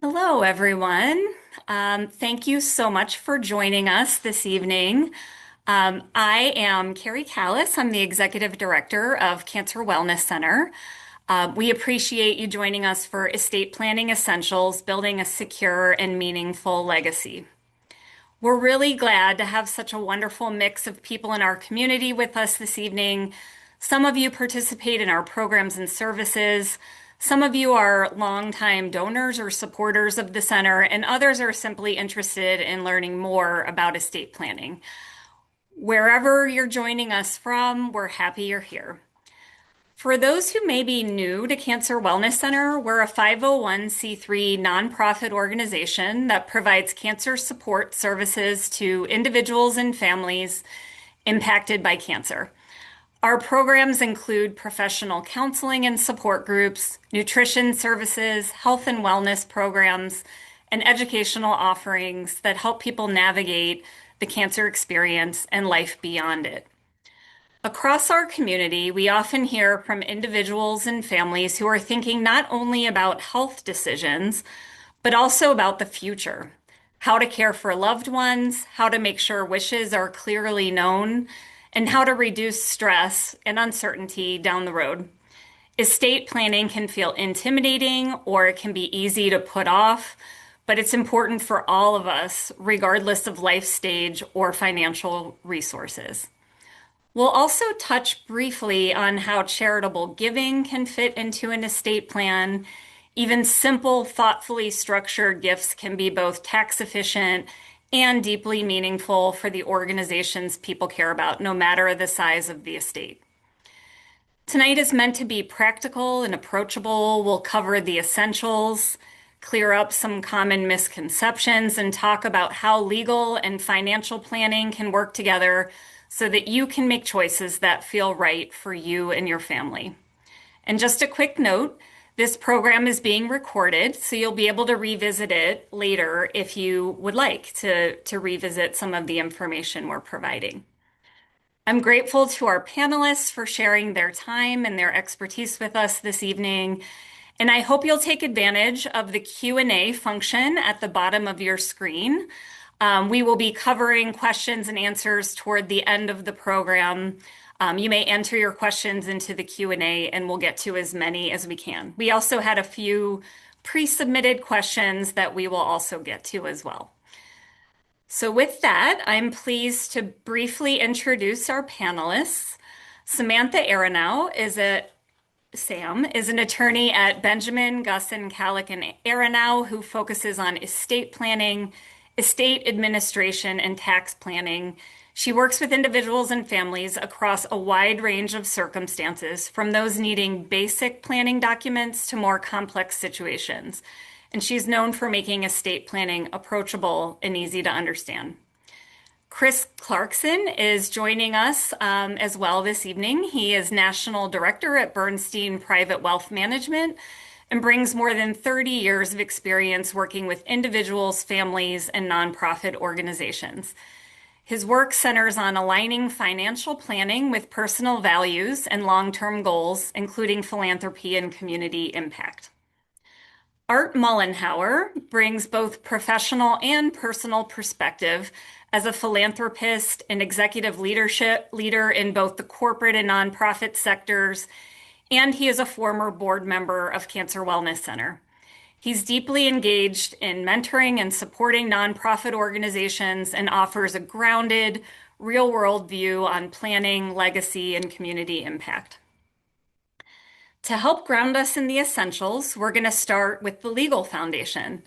Hello, everyone. Thank you so much for joining us this evening. I am Carrie Callas. I'm the Executive Director of Cancer Wellness Center. We appreciate you joining us for Estate Planning Essentials, Building a Secure and Meaningful Legacy. We're really glad to have such a wonderful mix of people in our community with us this evening. Some of you participate in our programs and services. Some of you are longtime donors or supporters of the center, and others are simply interested in learning more about estate planning. Wherever you're joining us from, we're happy you're here. For those who may be new to Cancer Wellness Center, we're a 501c3 nonprofit organization that provides cancer support services to individuals and families impacted by cancer. Our programs include professional counseling and support groups, nutrition services, health and wellness programs, and educational offerings that help people navigate the cancer experience and life beyond it. Across our community, we often hear from individuals and families who are thinking not only about health decisions, but also about the future, how to care for loved ones, how to make sure wishes are clearly known, and how to reduce stress and uncertainty down the road. Estate planning can feel intimidating or it can be easy to put off, but it's important for all of us, regardless of life stage or financial resources. We'll also touch briefly on how charitable giving can fit into an estate plan. Even simple, thoughtfully structured gifts can be both tax efficient and deeply meaningful for the organizations people care about, no matter the size of the estate. Tonight is meant to be practical and approachable. We'll cover the essentials, clear up some common misconceptions, and talk about how legal and financial planning can work together so that you can make choices that feel right for you and your family. And just a quick note, this program is being recorded, so you'll be able to revisit it later if you would like to revisit some of the information we're providing. I'm grateful to our panelists for sharing their time and their expertise with us this evening, and I hope you'll take advantage of the Q&A function at the bottom of your screen. We will be covering questions and answers toward the end of the program. You may enter your questions into the Q&A and we'll get to as many as we can. We also had a few pre-submitted questions that we will also get to as well. So with that, I'm pleased to briefly introduce our panelists. Samantha Aronow Sam is an attorney at Benjamin, Gussin, Kallick, and Aronow who focuses on estate planning, estate administration, and tax planning. She works with individuals and families across a wide range of circumstances, from those needing basic planning documents to more complex situations. And she's known for making estate planning approachable and easy to understand. Chris Clarkson is joining us as well this evening. He is National Director at Bernstein Private Wealth Management and brings more than 30 years of experience working with individuals, families, and nonprofit organizations. His work centers on aligning financial planning with personal values and long-term goals, including philanthropy and community impact. Art Mollenhauer brings both professional and personal perspective as a philanthropist and executive leadership leader in both the corporate and nonprofit sectors, and he is a former board member of Cancer Wellness Center. He's deeply engaged in mentoring and supporting nonprofit organizations and offers a grounded, real-world view on planning, legacy, and community impact. To help ground us in the essentials, we're going to start with the legal foundation.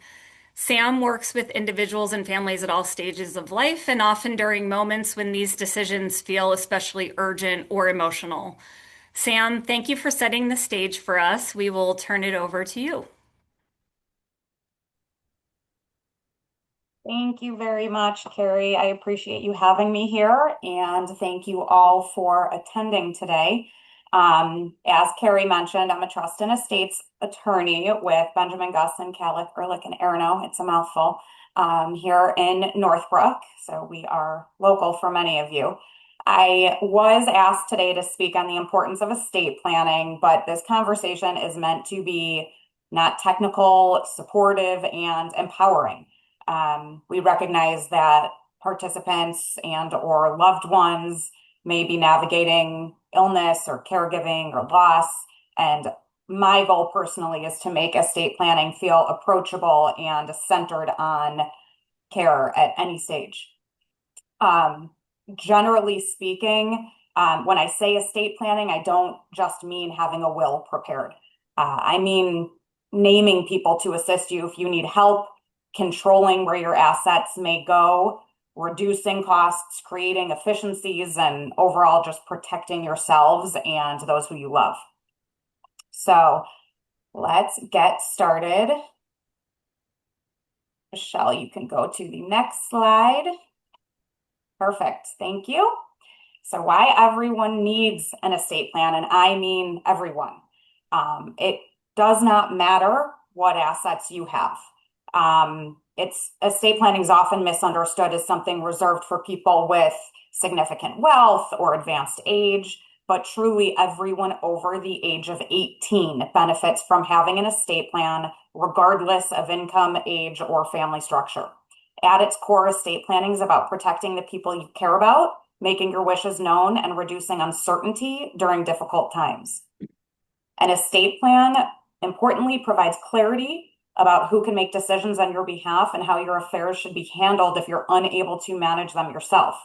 Sam works with individuals and families at all stages of life and often during moments when these decisions feel especially urgent or emotional. Sam, thank you for setting the stage for us. We will turn it over to you. Thank you very much, Carrie. I appreciate you having me here, and thank you all for attending today. As Carrie mentioned, I'm a trust and estates attorney with Benjamin, Gussin, Kallick, Erlich, and Aronow. It's a mouthful here in Northbrook, so we are local for many of you. I was asked today to speak on the importance of estate planning, but this conversation is meant to be not technical, supportive, and empowering. We recognize that participants and or loved ones may be navigating illness or caregiving or loss. And my goal personally is to make estate planning feel approachable and centered on care at any stage. Um, Generally speaking, when I say estate planning, I don't just mean having a will prepared. I mean naming people to assist you if you need help, controlling where your assets may go, reducing costs, creating efficiencies, and overall just protecting yourselves and those who you love. So let's get started. Michelle, you can go to the next slide. Perfect. Thank you. So why everyone needs an estate plan, and I mean everyone. It does not matter what assets you have. It's estate planning is often misunderstood as something reserved for people with significant wealth or advanced age, but truly everyone over the age of 18 benefits from having an estate plan, regardless of income, age, or family structure. At its core, estate planning is about protecting the people you care about, making your wishes known, and reducing uncertainty during difficult times. An estate plan, importantly, provides clarity about who can make decisions on your behalf and how your affairs should be handled if you're unable to manage them yourself.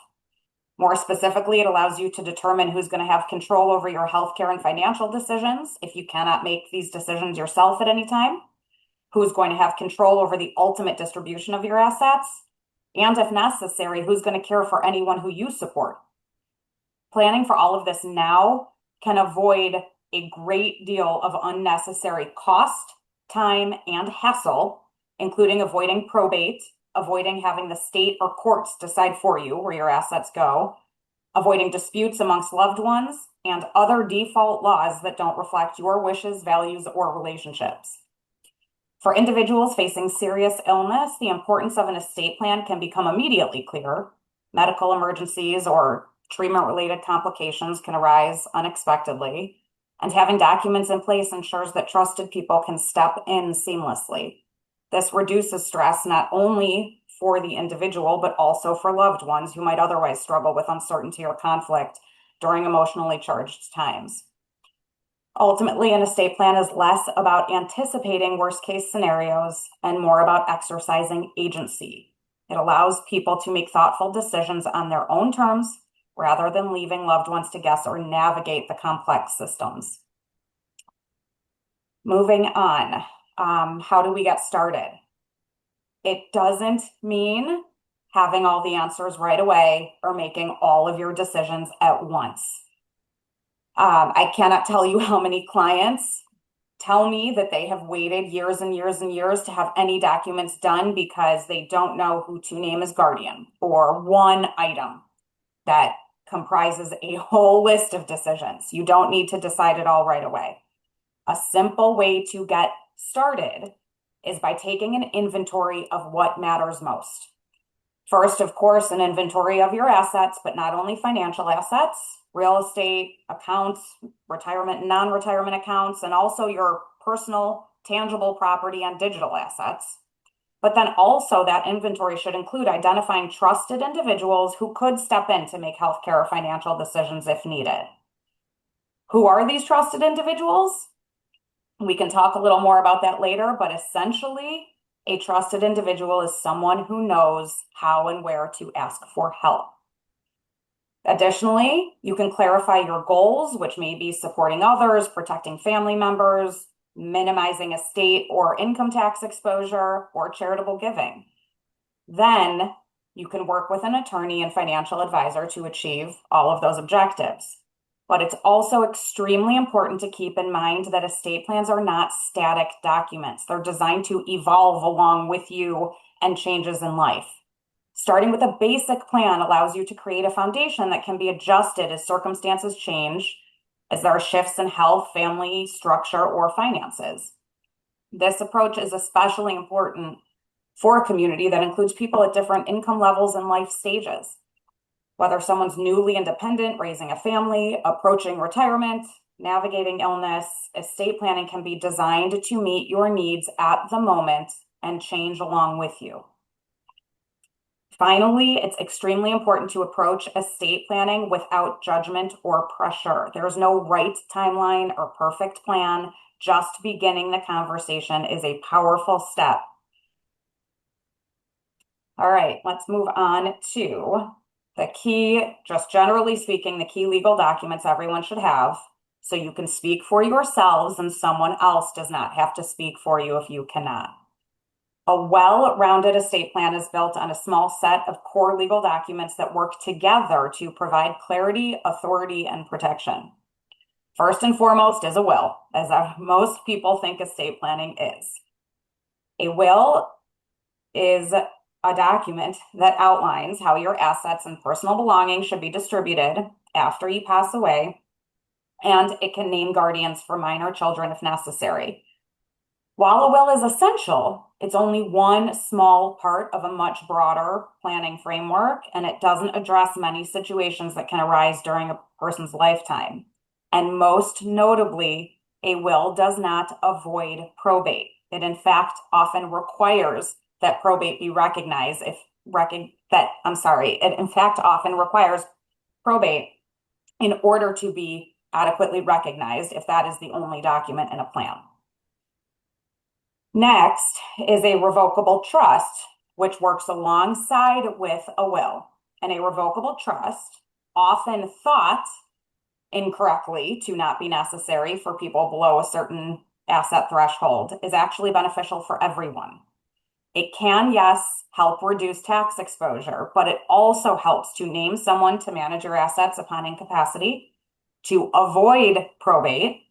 More specifically, it allows you to determine who's going to have control over your healthcare and financial decisions if you cannot make these decisions yourself at any time, who's going to have control over the ultimate distribution of your assets, and if necessary, who's going to care for anyone who you support. Planning for all of this now can avoid a great deal of unnecessary cost, time, and hassle, including avoiding probate, avoiding having the state or courts decide for you where your assets go, avoiding disputes amongst loved ones, and other default laws that don't reflect your wishes, values, or relationships. For individuals facing serious illness, the importance of an estate plan can become immediately clear. Medical emergencies or treatment-related complications can arise unexpectedly, and having documents in place ensures that trusted people can step in seamlessly. This reduces stress not only for the individual, but also for loved ones who might otherwise struggle with uncertainty or conflict during emotionally charged times. Ultimately, an estate plan is less about anticipating worst-case scenarios and more about exercising agency. It allows people to make thoughtful decisions on their own terms rather than leaving loved ones to guess or navigate the complex systems. Moving on, how do we get started? It doesn't mean having all the answers right away or making all of your decisions at once. I cannot tell you how many clients tell me that they have waited years and years and years to have any documents done because they don't know who to name as guardian or one item that comprises a whole list of decisions. You don't need to decide it all right away. A simple way to get started is by taking an inventory of what matters most. First, of course, an inventory of your assets, but not only financial assets, real estate accounts, retirement and non-retirement accounts, and also your personal tangible property and digital assets. But then also that inventory should include identifying trusted individuals who could step in to make healthcare or financial decisions if needed. Who are these trusted individuals? We can talk a little more about that later, but essentially, a trusted individual is someone who knows how and where to ask for help. Additionally, you can clarify your goals, which may be supporting others, protecting family members, minimizing estate or income tax exposure, or charitable giving. Then you can work with an attorney and financial advisor to achieve all of those objectives. But it's also extremely important to keep in mind that estate plans are not static documents. They're designed to evolve along with you and changes in life. Starting with a basic plan allows you to create a foundation that can be adjusted as circumstances change, as there are shifts in health, family structure, or finances. This approach is especially important for a community that includes people at different income levels and life stages. Whether someone's newly independent, raising a family, approaching retirement, navigating illness, estate planning can be designed to meet your needs at the moment and change along with you. Finally, it's extremely important to approach estate planning without judgment or pressure. There's no right timeline or perfect plan. Just beginning the conversation is a powerful step. All right, let's move on to the key, just generally speaking, the key legal documents everyone should have so you can speak for yourselves and someone else does not have to speak for you if you cannot. A well-rounded estate plan is built on a small set of core legal documents that work together to provide clarity, authority, and protection. First and foremost is a will, as most people think estate planning is. A will is a document that outlines how your assets and personal belongings should be distributed after you pass away, and it can name guardians for minor children if necessary. While a will is essential, it's only one small part of a much broader planning framework, and it doesn't address many situations that can arise during a person's lifetime. And most notably, a will does not avoid probate. It in fact often requires that probate be recognized it in fact often requires probate in order to be adequately recognized if that is the only document in a plan. Next is a revocable trust, which works alongside with a will. And a revocable trust, often thought incorrectly to not be necessary for people below a certain asset threshold, is actually beneficial for everyone. It can, yes, help reduce tax exposure, but it also helps to name someone to manage your assets upon incapacity, to avoid probate,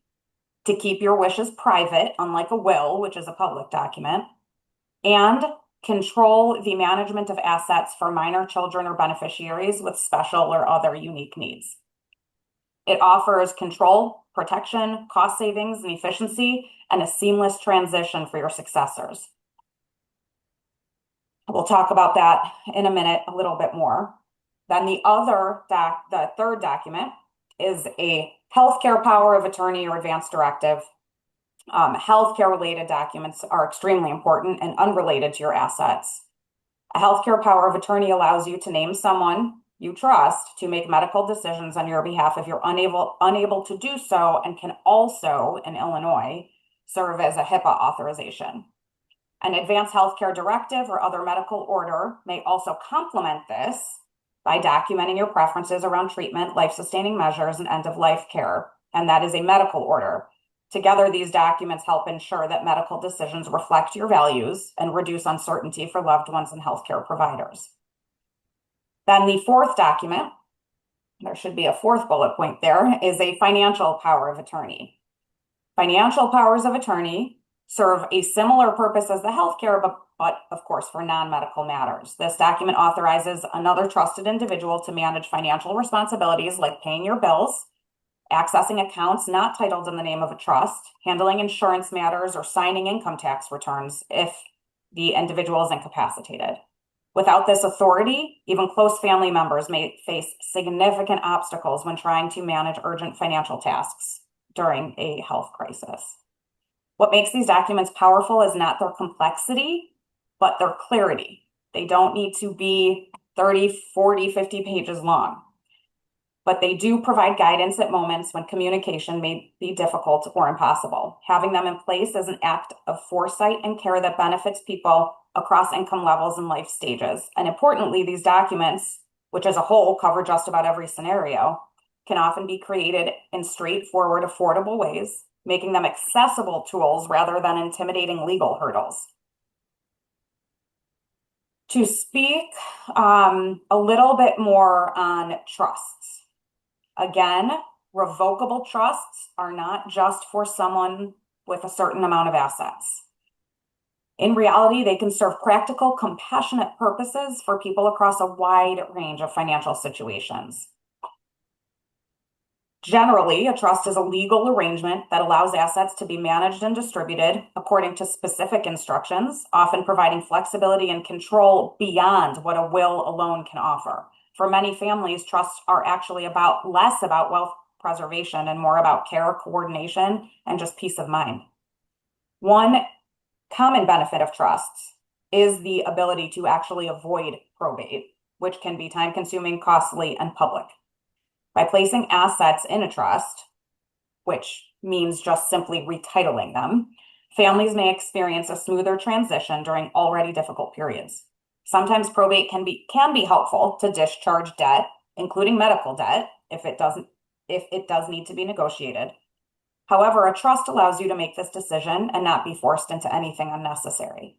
to keep your wishes private, unlike a will, which is a public document, and control the management of assets for minor children or beneficiaries with special or other unique needs. It offers control, protection, cost savings, and efficiency, and a seamless transition for your successors. We'll talk about that in a minute a little bit more. Then the third document is a healthcare power of attorney or advance directive. Healthcare related documents are extremely important and unrelated to your assets. A healthcare power of attorney allows you to name someone you trust to make medical decisions on your behalf if you're unable to do so, and can also, in Illinois, serve as a HIPAA authorization. An advanced healthcare directive or other medical order may also complement this by documenting your preferences around treatment, life-sustaining measures, and end-of-life care, and that is a medical order. Together, these documents help ensure that medical decisions reflect your values and reduce uncertainty for loved ones and healthcare providers. Then the fourth document, there should be a fourth bullet point there, is a financial power of attorney. Financial powers of attorney serve a similar purpose as the healthcare, but of course for non-medical matters. This document authorizes another trusted individual to manage financial responsibilities like paying your bills, accessing accounts not titled in the name of a trust, handling insurance matters, or signing income tax returns if the individual is incapacitated. Without this authority, even close family members may face significant obstacles when trying to manage urgent financial tasks during a health crisis. What makes these documents powerful is not their complexity, but their clarity. They don't need to be 30, 40, 50 pages long, but they do provide guidance at moments when communication may be difficult or impossible. Having them in place is an act of foresight and care that benefits people across income levels and life stages. And importantly, these documents, which as a whole cover just about every scenario, can often be created in straightforward, affordable ways, making them accessible tools rather than intimidating legal hurdles. To speak a little bit more on trusts. Again, revocable trusts are not just for someone with a certain amount of assets. In reality, they can serve practical, compassionate purposes for people across a wide range of financial situations. Generally, a trust is a legal arrangement that allows assets to be managed and distributed according to specific instructions, often providing flexibility and control beyond what a will alone can offer. For many families, trusts are actually less about wealth preservation and more about care, coordination, and just peace of mind. One common benefit of trusts is the ability to actually avoid probate, which can be time consuming, costly, and public. By placing assets in a trust, which means just simply retitling them, families may experience a smoother transition during already difficult periods. Sometimes probate can be helpful to discharge debt, including medical debt, if it does need to be negotiated. However, a trust allows you to make this decision and not be forced into anything unnecessary.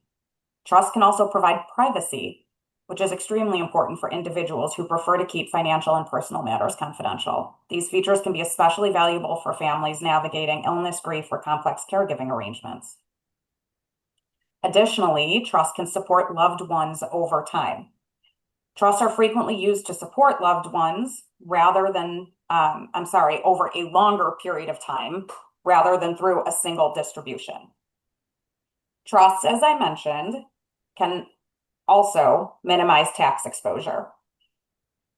Trust can also provide privacy, which is extremely important for individuals who prefer to keep financial and personal matters confidential. These features can be especially valuable for families navigating illness, grief, or complex caregiving arrangements. Additionally, trust can support loved ones over time. Trusts are frequently used to support loved ones over a longer period of time rather than through a single distribution. Trusts, as I mentioned, can also minimize tax exposure.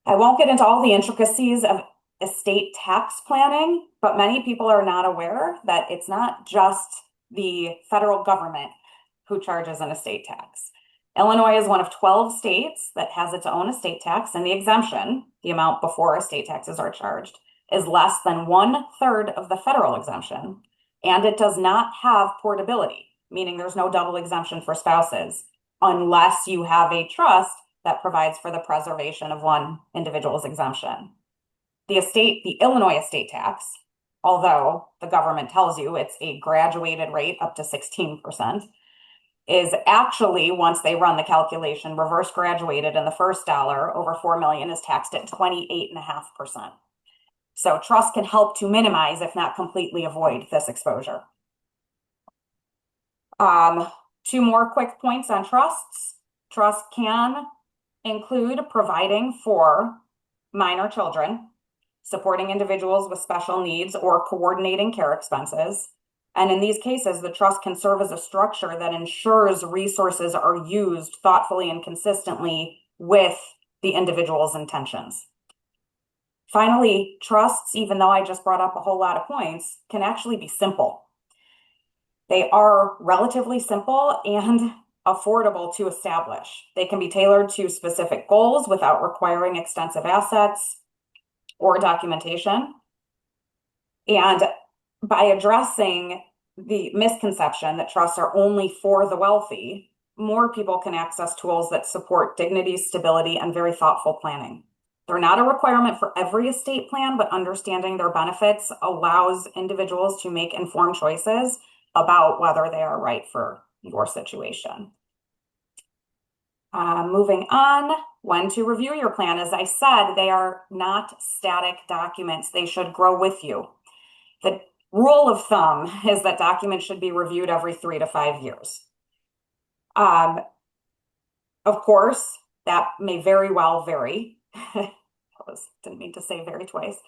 I won't get into all the intricacies of estate tax planning, but many people are not aware that it's not just the federal government who charges an estate tax. Illinois is one of 12 states that has its own estate tax, and the exemption, the amount before estate taxes are charged, is less than 1/3 of the federal exemption, and it does not have portability, meaning there's no double exemption for spouses, unless you have a trust that provides for the preservation of one individual's exemption. The Illinois estate tax, although the government tells you it's a graduated rate up to 16%, is actually, once they run the calculation, reverse graduated, and the first dollar over 4 million is taxed at 28.5%. So trust can help to minimize, if not completely avoid, this exposure. Two more quick points on trusts. Trust can include providing for minor children, supporting individuals with special needs, or coordinating care expenses. And in these cases, the trust can serve as a structure that ensures resources are used thoughtfully and consistently with the individual's intentions. Finally, trusts, even though I just brought up a whole lot of points, can actually be simple. They are relatively simple and affordable to establish. They can be tailored to specific goals without requiring extensive assets or documentation. And by addressing the misconception that trusts are only for the wealthy, more people can access tools that support dignity, stability, and very thoughtful planning. They're not a requirement for every estate plan, but understanding their benefits allows individuals to make informed choices about whether they are right for your situation. Moving on, when to review your plan. As I said, they are not static documents. They should grow with you. The rule of thumb is that documents should be reviewed every 3 to 5 years. Of course, that may very well vary. Didn't mean to say very twice.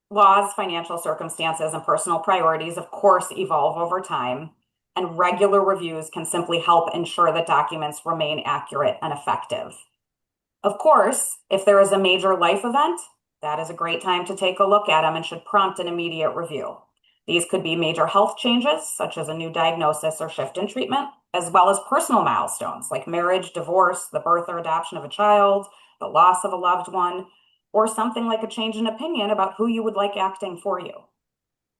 Laws, financial circumstances, and personal priorities, of course, evolve over time, and regular reviews can simply help ensure that documents remain accurate and effective. Of course, if there is a major life event, that is a great time to take a look at them and should prompt an immediate review. These could be major health changes, such as a new diagnosis or shift in treatment, as well as personal milestones like marriage, divorce, the birth or adoption of a child, the loss of a loved one, or something like a change in opinion about who you would like acting for you.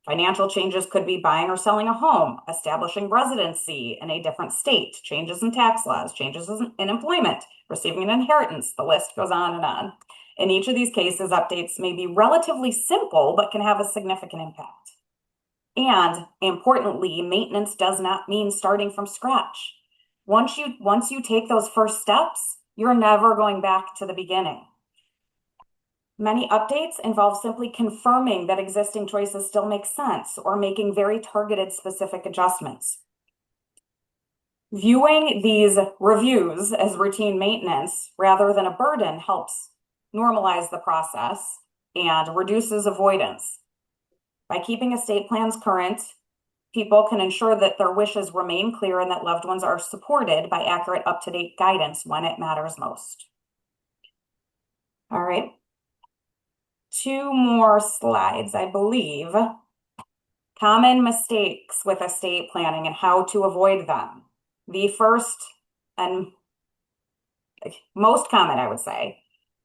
Financial changes could be buying or selling a home, establishing residency in a different state, changes in tax laws, changes in employment, receiving an inheritance. The list goes on and on. In each of these cases, updates may be relatively simple, but can have a significant impact. And importantly, maintenance does not mean starting from scratch. Once you take those first steps, you're never going back to the beginning. Many updates involve simply confirming that existing choices still make sense or making very targeted specific adjustments. Viewing these reviews as routine maintenance rather than a burden helps normalize the process and reduces avoidance. By keeping estate plans current, people can ensure that their wishes remain clear and that loved ones are supported by accurate, up-to-date guidance when it matters most. All right. two more slides, I believe. Common mistakes with estate planning and how to avoid them. The first and most common, I would say,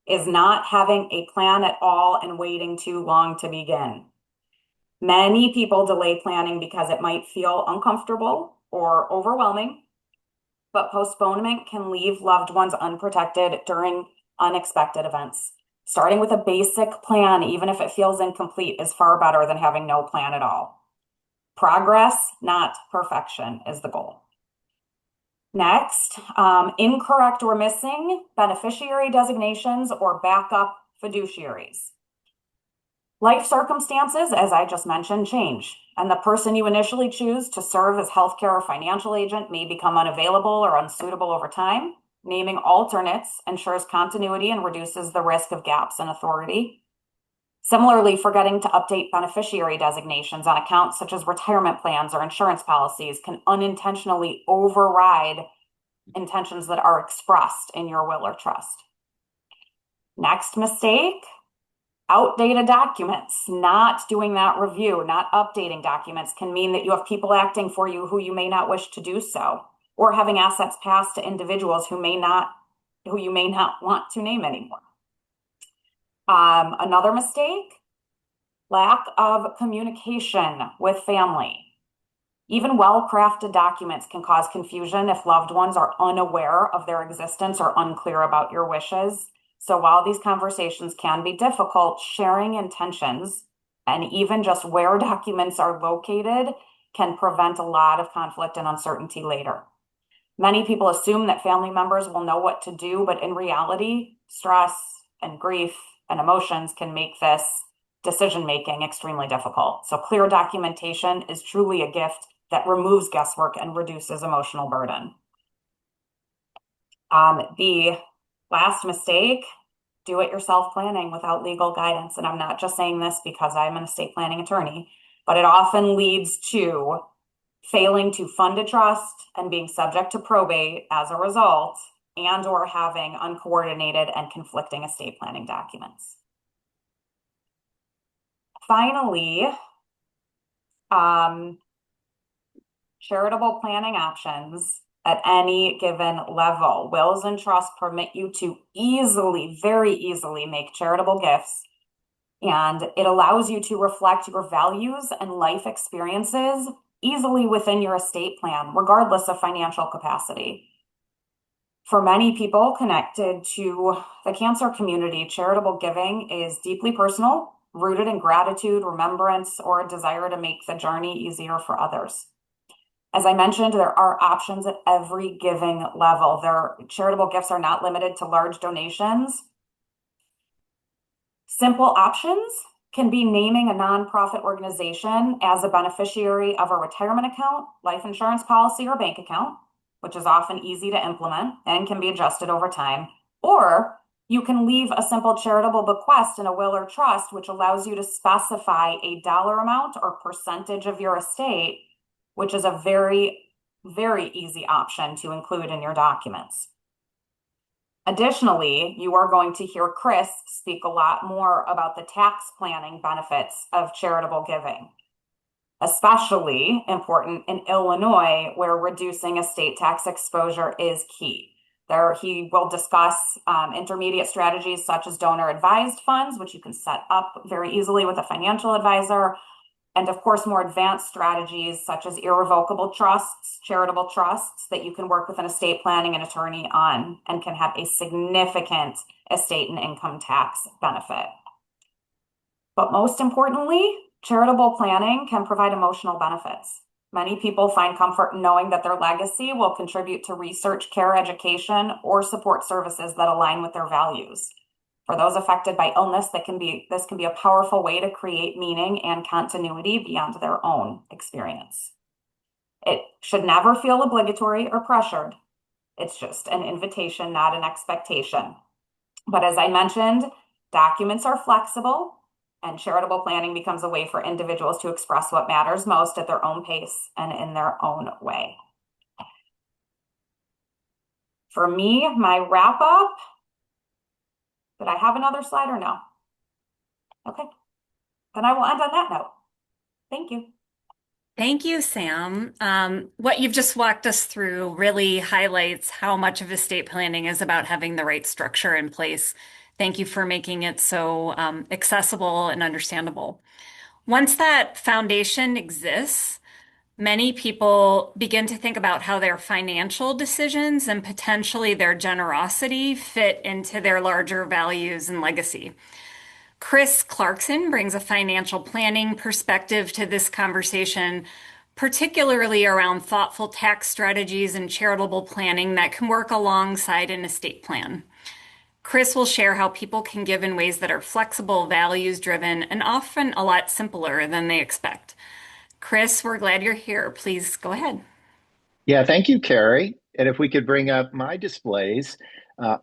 is not having a plan at all and waiting too long to begin. Many people delay planning because it might feel uncomfortable or overwhelming, but postponement can leave loved ones unprotected during unexpected events. Starting with a basic plan, even if it feels incomplete, is far better than having no plan at all. Progress, not perfection, is the goal. Next, incorrect or missing beneficiary designations or backup fiduciaries. Life circumstances, as I just mentioned, change, and the person you initially choose to serve as healthcare or financial agent may become unavailable or unsuitable over time. Naming alternates ensures continuity and reduces the risk of gaps in authority. Similarly, forgetting to update beneficiary designations on accounts such as retirement plans or insurance policies can unintentionally override intentions that are expressed in your will or trust. Next mistake, outdated documents. Not doing that review, not updating documents can mean that you have people acting for you who you may not wish to do so, or having assets passed to individuals who you may not want to name anymore. Another mistake, lack of communication with family. Even well-crafted documents can cause confusion if loved ones are unaware of their existence or unclear about your wishes. So while these conversations can be difficult, sharing intentions and even just where documents are located can prevent a lot of conflict and uncertainty later. Many people assume that family members will know what to do, but in reality, stress and grief and emotions can make this decision-making extremely difficult. So clear documentation is truly a gift that removes guesswork and reduces emotional burden. The last mistake, do-it-yourself planning without legal guidance. And I'm not just saying this because I'm an estate planning attorney, but it often leads to failing to fund a trust and being subject to probate as a result, and or having uncoordinated and conflicting estate planning documents. Finally, charitable planning options at any given level. Wills and trusts permit you to easily, very easily make charitable gifts, and it allows you to reflect your values and life experiences easily within your estate plan, regardless of financial capacity. For many people connected to the cancer community, charitable giving is deeply personal, rooted in gratitude, remembrance, or a desire to make the journey easier for others. As I mentioned, there are options at every given level. Charitable gifts are not limited to large donations. Simple options can be naming a nonprofit organization as a beneficiary of a retirement account, life insurance policy, or bank account, which is often easy to implement and can be adjusted over time. Or you can leave a simple charitable bequest in a will or trust, which allows you to specify a dollar amount or percentage of your estate, which is a very, very easy option to include in your documents. Additionally, you are going to hear Chris speak a lot more about the tax planning benefits of charitable giving, especially important in Illinois, where reducing estate tax exposure is key. He will discuss intermediate strategies such as donor advised funds, which you can set up very easily with a financial advisor. And of course, more advanced strategies such as irrevocable trusts, charitable trusts that you can work with an estate planning and attorney on and can have a significant estate and income tax benefit. But most importantly, charitable planning can provide emotional benefits. Many people find comfort in knowing that their legacy will contribute to research, care, education, or support services that align with their values. For those affected by illness, this can be a powerful way to create meaning and continuity beyond their own experience. It should never feel obligatory or pressured. It's just an invitation, not an expectation. But as I mentioned, documents are flexible, and charitable planning becomes a way for individuals to express what matters most at their own pace and in their own way. For me, my wrap up, did I have another slide or no? Okay, then I will end on that note. Thank you. Thank you, Sam. What you've just walked us through really highlights how much of estate planning is about having the right structure in place. Thank you for making it so accessible and understandable. Once that foundation exists, many people begin to think about how their financial decisions and potentially their generosity fit into their larger values and legacy. Chris Clarkson brings a financial planning perspective to this conversation, particularly around thoughtful tax strategies and charitable planning that can work alongside an estate plan. Chris will share how people can give in ways that are flexible, values driven, and often a lot simpler than they expect. Chris, we're glad you're here. Please go ahead. Yeah, thank you, Carrie. And if we could bring up my displays.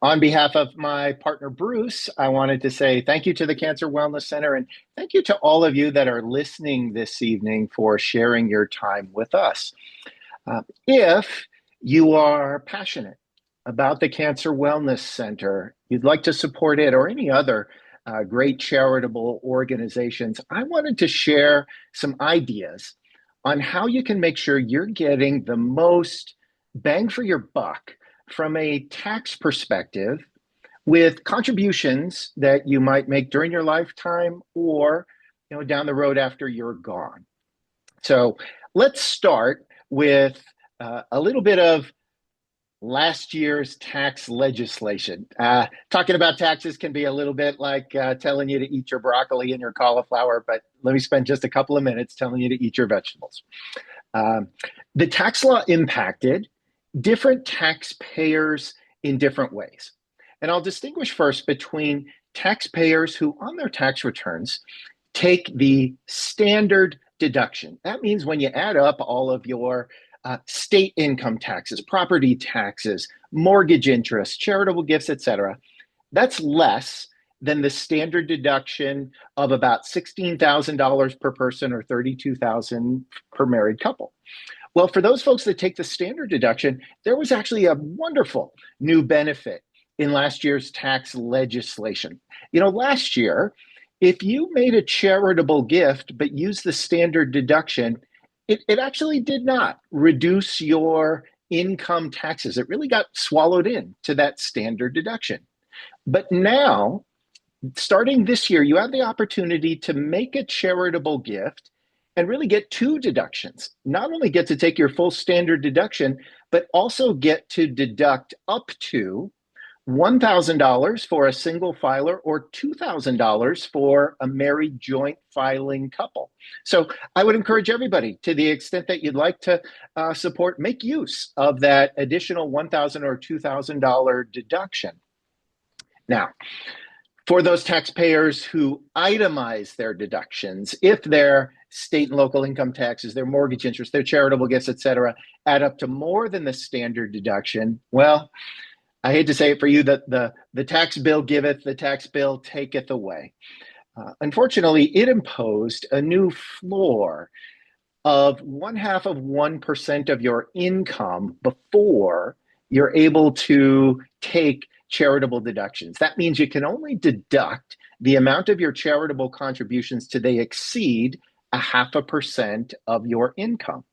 On behalf of my partner, Bruce, I wanted to say thank you to the Cancer Wellness Center and thank you to all of you that are listening this evening for sharing your time with us. If you are passionate about the Cancer Wellness Center, you'd like to support it or any other great charitable organizations, I wanted to share some ideas on how you can make sure you're getting the most bang for your buck from a tax perspective with contributions that you might make during your lifetime or down the road after you're gone. So let's start with a little bit of last year's tax legislation. Talking about taxes can be a little bit like telling you to eat your broccoli and your cauliflower, but let me spend just a couple of minutes telling you to eat your vegetables. Um, the tax law impacted different taxpayers in different ways. And I'll distinguish first between taxpayers who, on their tax returns, take the standard deduction. That means when you add up all of your state income taxes, property taxes, mortgage interest, charitable gifts, etc., that's less than the standard deduction of about $16,000 per person or $32,000 per married couple. Well, for those folks that take the standard deduction, there was actually a wonderful new benefit in last year's tax legislation. Last year, if you made a charitable gift but used the standard deduction, it actually did not reduce your income taxes. It really got swallowed in to that standard deduction. But now, starting this year, you have the opportunity to make a charitable gift and really get two deductions. Not only get to take your full standard deduction, but also get to deduct up to $1,000 for a single filer or $2,000 for a married joint filing couple. So I would encourage everybody, to the extent that you'd like to support, make use of that additional $1,000 or $2,000 deduction. Now, for those taxpayers who itemize their deductions, if their state and local income taxes, their mortgage interest, their charitable gifts, et cetera, add up to more than the standard deduction, well, I hate to say it for you, that the tax bill giveth, the tax bill taketh away. Unfortunately, it imposed a new floor of 0.5% of your income before you're able to take charitable deductions. That means you can only deduct the amount of your charitable contributions till they exceed 0.5% of your income.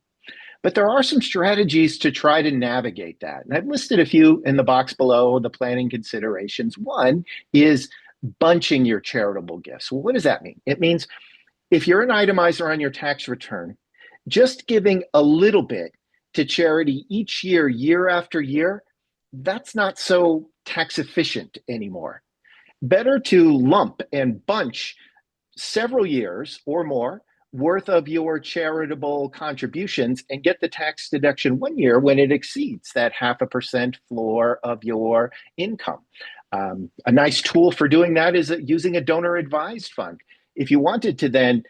But there are some strategies to try to navigate that. And I've listed a few in the box below, the planning considerations. One is bunching your charitable gifts. Well, what does that mean? It means if you're an itemizer on your tax return, just giving a little bit to charity each year, year after year, that's not so tax efficient anymore. Better to lump and bunch several years or more worth of your charitable contributions and get the tax deduction one year when it exceeds that 0.5% floor of your income. A nice tool for doing that is using a donor advised fund. If you wanted to then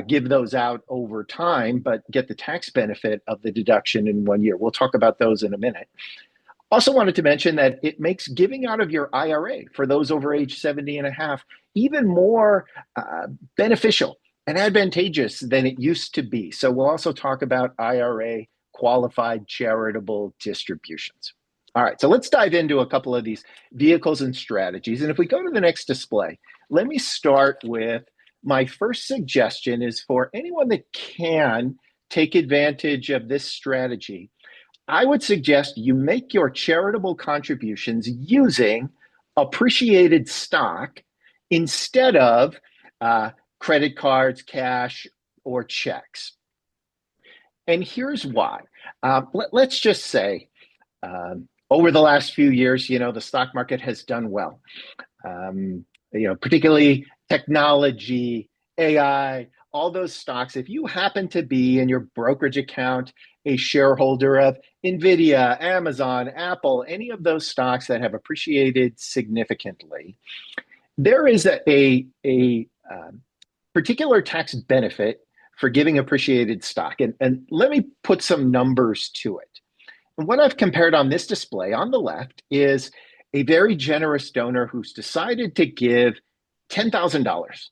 give those out over time, but get the tax benefit of the deduction in one year. We'll talk about those in a minute. Also wanted to mention that it makes giving out of your IRA for those over age 70 and a half even more beneficial and advantageous than it used to be. So we'll also talk about IRA qualified charitable distributions. All right, so let's dive into a couple of these vehicles and strategies. And if we go to the next display, let me start with my first suggestion is for anyone that can take advantage of this strategy, I would suggest you make your charitable contributions using appreciated stock instead of credit cards, cash, or checks. And here's why. Let's just say over the last few years, the stock market has done well. Particularly technology, AI, all those stocks. If you happen to be in your brokerage account a shareholder of NVIDIA, Amazon, Apple, any of those stocks that have appreciated significantly, there is a particular tax benefit for giving appreciated stock. And let me put some numbers to it. And what I've compared on this display on the left is a very generous donor who's decided to give $10,000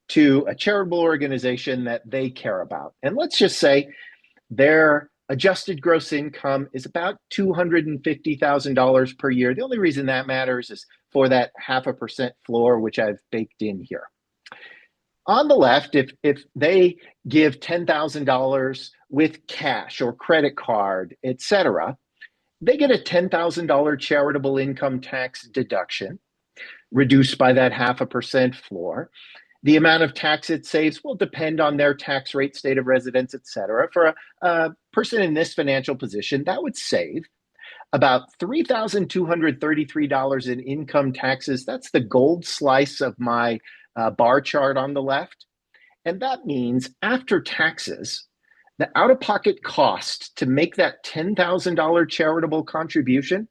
to a charitable organization that they care about. And let's just say their adjusted gross income is about $250,000 per year. The only reason that matters is for that 0.5% floor, which I've baked in here. On the left, if they give $10,000 with cash or credit card, etc., they get a $10,000 charitable income tax deduction, reduced by that 0.5% floor. The amount of tax it saves will depend on their tax rate, state of residence, etc. For a person in this financial position, that would save about $3,233 in income taxes. That's the gold slice of my bar chart on the left. And that means after taxes, the out-of-pocket cost to make that $10,000 charitable contribution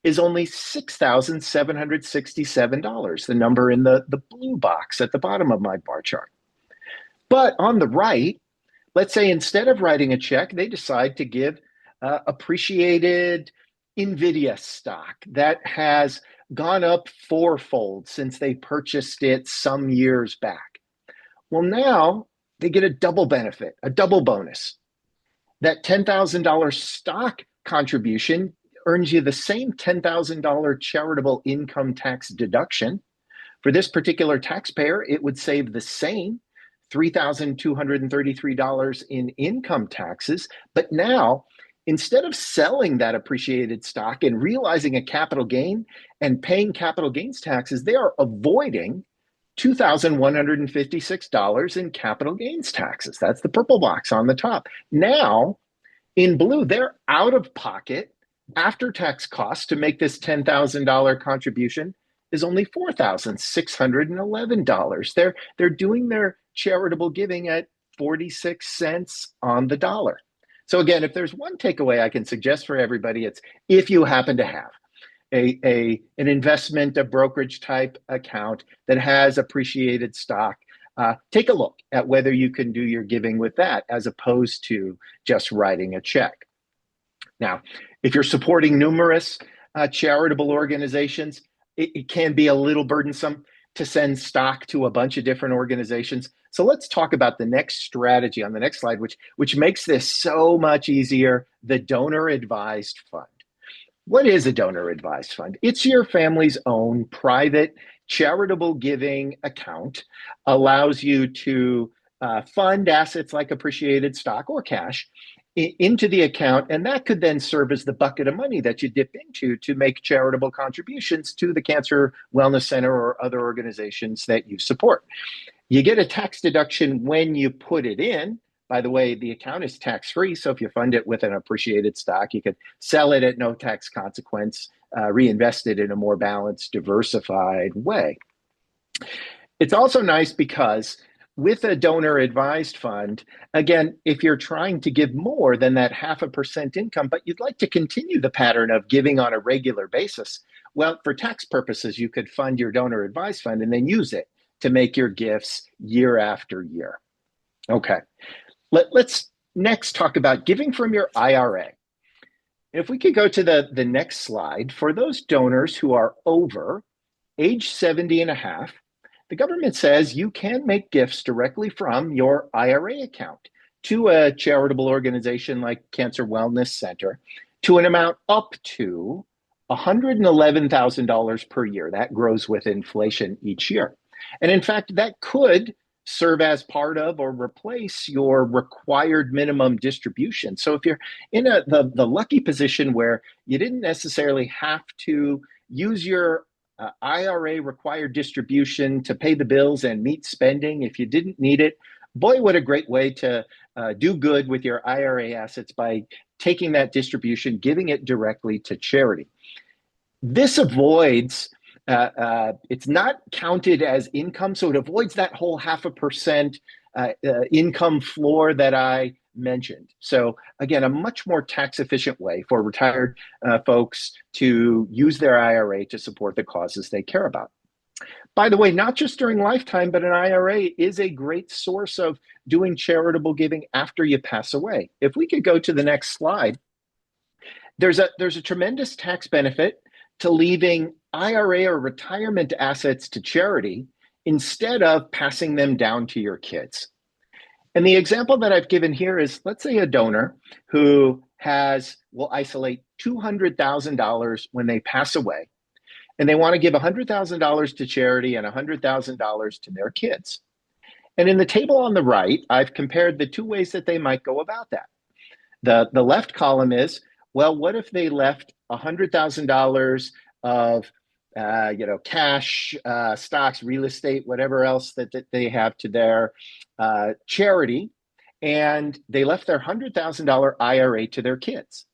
is only $6,767, the number in the blue box at the bottom of my bar chart. But on the right, let's say instead of writing a check, they decide to give appreciated NVIDIA stock that has gone up fourfold since they purchased it some years back. Well, now they get a double benefit, a double bonus. That $10,000 stock contribution earns you the same $10,000 charitable income tax deduction. For this particular taxpayer, it would save the same $3,233 in income taxes. But now, instead of selling that appreciated stock and realizing a capital gain and paying capital gains taxes, they are avoiding $2,156 in capital gains taxes. That's the purple box on the top. Now, in blue, they're out of pocket. After-tax costs to make this $10,000 contribution is only $4,611. They're doing their charitable giving at 46 cents on the dollar. So again, if there's one takeaway I can suggest for everybody, it's if you happen to have an investment, a brokerage type account that has appreciated stock, take a look at whether you can do your giving with that as opposed to just writing a check. Now, if you're supporting numerous charitable organizations, it can be a little burdensome to send stock to a bunch of different organizations. So let's talk about the next strategy on the next slide, which makes this so much easier, the donor advised fund. What is a donor advised fund? It's your family's own private charitable giving account, allows you to fund assets like appreciated stock or cash into the account, and that could then serve as the bucket of money that you dip into to make charitable contributions to the Cancer Wellness Center or other organizations that you support. You get a tax deduction when you put it in. By the way, the account is tax-free, so if you fund it with an appreciated stock, you could sell it at no tax consequence, reinvest it in a more balanced, diversified way. It's also nice because with a donor advised fund, again, if you're trying to give more than that 0.5% income, but you'd like to continue the pattern of giving on a regular basis, well, for tax purposes, you could fund your donor advised fund and then use it to make your gifts year after year. Okay, let's next talk about giving from your IRA. If we could go to the next slide, for those donors who are over age 70 and a half, the government says you can make gifts directly from your IRA account to a charitable organization like Cancer Wellness Center to an amount up to $111,000 per year. That grows with inflation each year. And in fact, that could serve as part of or replace your required minimum distribution. So if you're in the lucky position where you didn't necessarily have to use your IRA required distribution to pay the bills and meet spending if you didn't need it, boy, what a great way to do good with your IRA assets by taking that distribution, giving it directly to charity. This avoids it's not counted as income, so it avoids that whole 0.5% income floor that I mentioned. So again, a much more tax efficient way for retired folks to use their IRA to support the causes they care about. By the way, not just during lifetime, but an IRA is a great source of doing charitable giving after you pass away. If we could go to the next slide, there's a tremendous tax benefit to leaving IRA or retirement assets to charity instead of passing them down to your kids. And the example that I've given here is, let's say a donor who will isolate $200,000 when they pass away, and they want to give $100,000 to charity and $100,000 to their kids. And in the table on the right, I've compared the two ways that they might go about that. The left column is, well, what if they left $100,000 of cash, stocks, real estate, whatever else that they have to their charity, and they left their $100,000 IRA to their kids?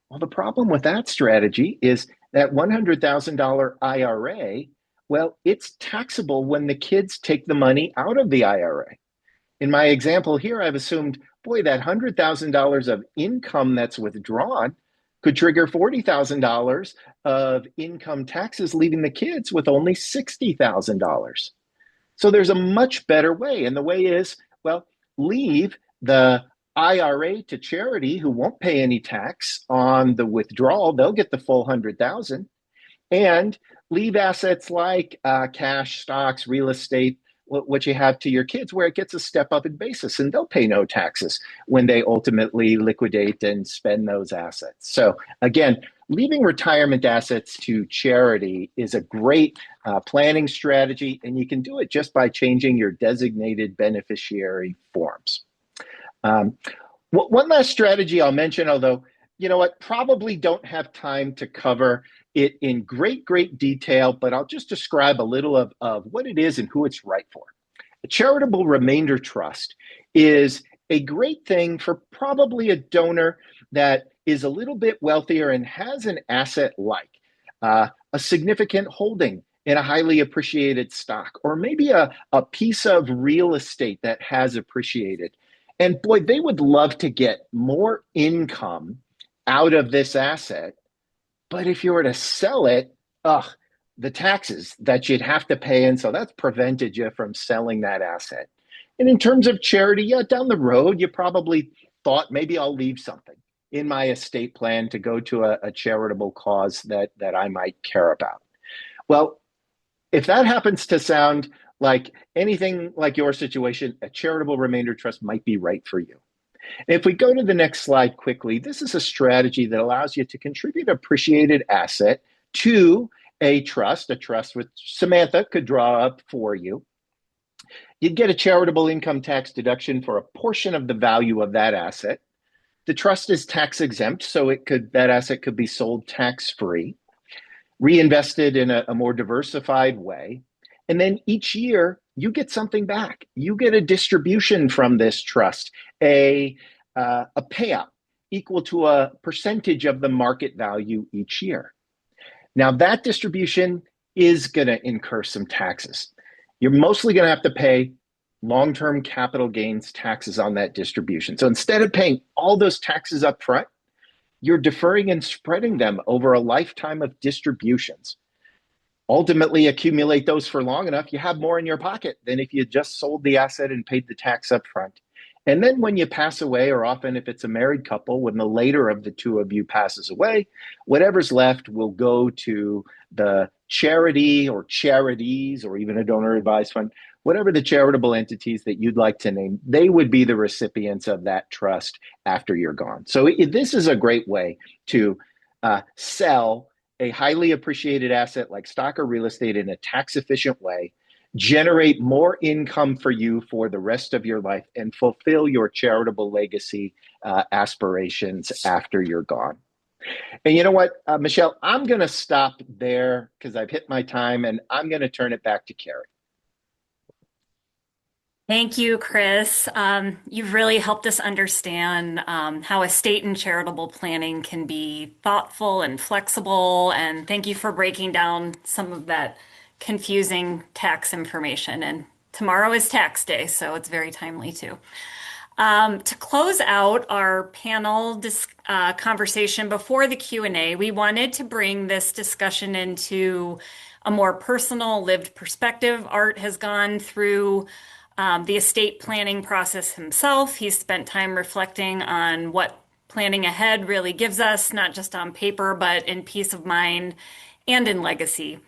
Well, the problem with that strategy is that $100,000 IRA, well, it's taxable when the kids take the money out of the IRA. In my example here, I've assumed, boy, that $100,000 of income that's withdrawn could trigger $40,000 of income taxes, leaving the kids with only $60,000. So there's a much better way. And the way is, well, leave the IRA to charity, who won't pay any tax on the withdrawal. They'll get the full 100,000, and leave assets like cash, stocks, real estate, what you have to your kids, where it gets a step up in basis, and they'll pay no taxes when they ultimately liquidate and spend those assets. So again, leaving retirement assets to charity is a great planning strategy, and you can do it just by changing your designated beneficiary forms. One last strategy I'll mention, although, you know what, probably don't have time to cover it in great detail, but I'll just describe a little of what it is and who it's right for. A charitable remainder trust is a great thing for probably a donor that is a little bit wealthier and has an asset like a significant holding in a highly appreciated stock, or maybe a piece of real estate that has appreciated. And boy, they would love to get more income out of this asset. But if you were to sell it, the taxes that you'd have to pay in, so that's prevented you from selling that asset. And in terms of charity, yeah, down the road, you probably thought, maybe I'll leave something in my estate plan to go to a charitable cause that I might care about. Well, if that happens to sound like anything like your situation, a charitable remainder trust might be right for you. And if we go to the next slide quickly, this is a strategy that allows you to contribute appreciated asset to a trust which Samantha could draw up for you. You'd get a charitable income tax deduction for a portion of the value of that asset. The trust is tax exempt, so that asset could be sold tax-free, reinvested in a more diversified way. And then each year, you get something back. You get a distribution from this trust, a payout equal to a percentage of the market value each year. Now, that distribution is going to incur some taxes. You're mostly going to have to pay long-term capital gains taxes on that distribution. So instead of paying all those taxes up front, you're deferring and spreading them over a lifetime of distributions. Ultimately, accumulate those for long enough, you have more in your pocket than if you just sold the asset and paid the tax up front. And then when you pass away, or often if it's a married couple, when the later of the two of you passes away, whatever's left will go to the charity or charities, or even a donor advised fund, whatever the charitable entities that you'd like to name, they would be the recipients of that trust after you're gone. So this is a great way to sell a highly appreciated asset like stock or real estate in a tax efficient way, generate more income for you for the rest of your life, and fulfill your charitable legacy aspirations after you're gone. And you know what, Michelle, I'm going to stop there because I've hit my time, and I'm going to turn it back to Carrie. Thank you, Chris. You've really helped us understand how estate and charitable planning can be thoughtful and flexible. And thank you for breaking down some of that confusing tax information. And tomorrow is tax day, so it's very timely too. To close out our panel conversation before the Q&A, we wanted to bring this discussion into a more personal, lived perspective. Art has gone through the estate planning process himself. He's spent time reflecting on what planning ahead really gives us, not just on paper, but in peace of mind and in legacy.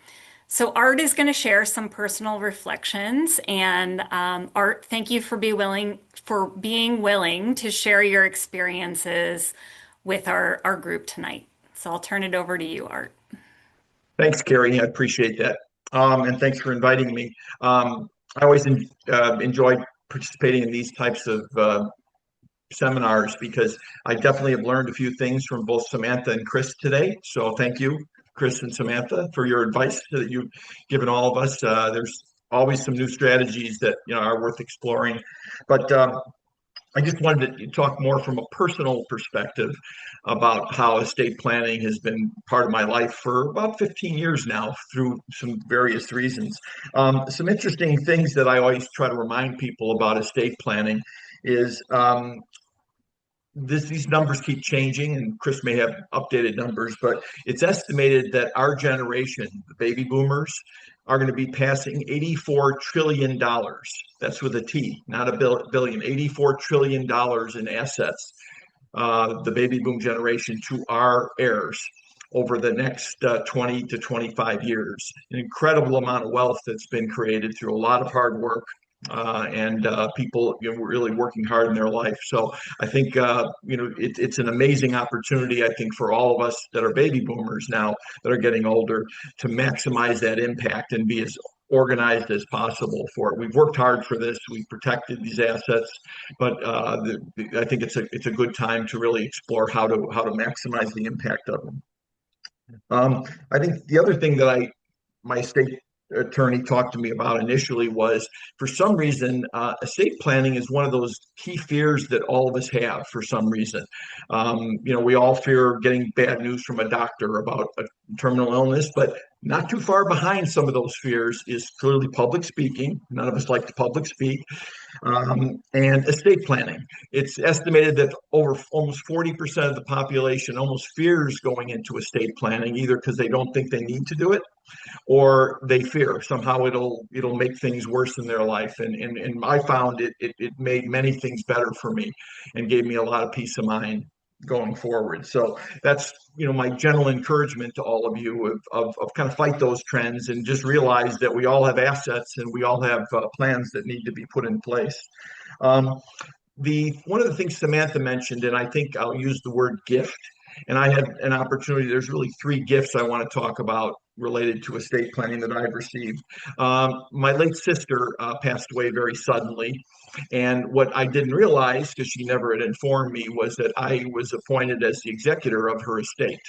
So Art is going to share some personal reflections, and Art, thank you for being willing to share your experiences with our group tonight. So I'll turn it over to you, Art. Thanks, Carrie. I appreciate that. And thanks for inviting me. I always enjoy participating in these types of seminars because I definitely have learned a few things from both Samantha and Chris today. So thank you, Chris and Samantha, for your advice that you've given all of us. There's always some new strategies that are worth exploring. But I just wanted to talk more from a personal perspective about how estate planning has been part of my life for about 15 years now through some various reasons. Some interesting things that I always try to remind people about estate planning is these numbers keep changing, and Chris may have updated numbers, but it's estimated that our generation, the baby boomers, are going to be passing $84 trillion. That's with a T, not a billion. $84 trillion in assets, the baby boom generation, to our heirs over the next 20 to 25 years. An incredible amount of wealth that's been created through a lot of hard work and people really working hard in their life. So I think it's an amazing opportunity, I think, for all of us that are baby boomers now that are getting older to maximize that impact and be as organized as possible for it. We've worked hard for this. We've protected these assets, but I think it's a good time to really explore how to maximize the impact of them. I think the other thing that my state attorney talked to me about initially was, for some reason, estate planning is one of those key fears that all of us have for some reason. We all fear getting bad news from a doctor about a terminal illness, but not too far behind some of those fears is clearly public speaking. None of us like to public speak. And estate planning. It's estimated that over almost 40% of the population almost fears going into estate planning, either because they don't think they need to do it, or they fear somehow it'll make things worse in their life. And I found it made many things better for me and gave me a lot of peace of mind going forward. So that's my general encouragement to all of you of kind of fight those trends and just realize that we all have assets and we all have plans that need to be put in place. One of the things Samantha mentioned, and I think I'll use the word gift, and I had an opportunity. There's really three gifts I want to talk about related to estate planning that I've received. My late sister passed away very suddenly. And what I didn't realize, because she never had informed me, was that I was appointed as the executor of her estate.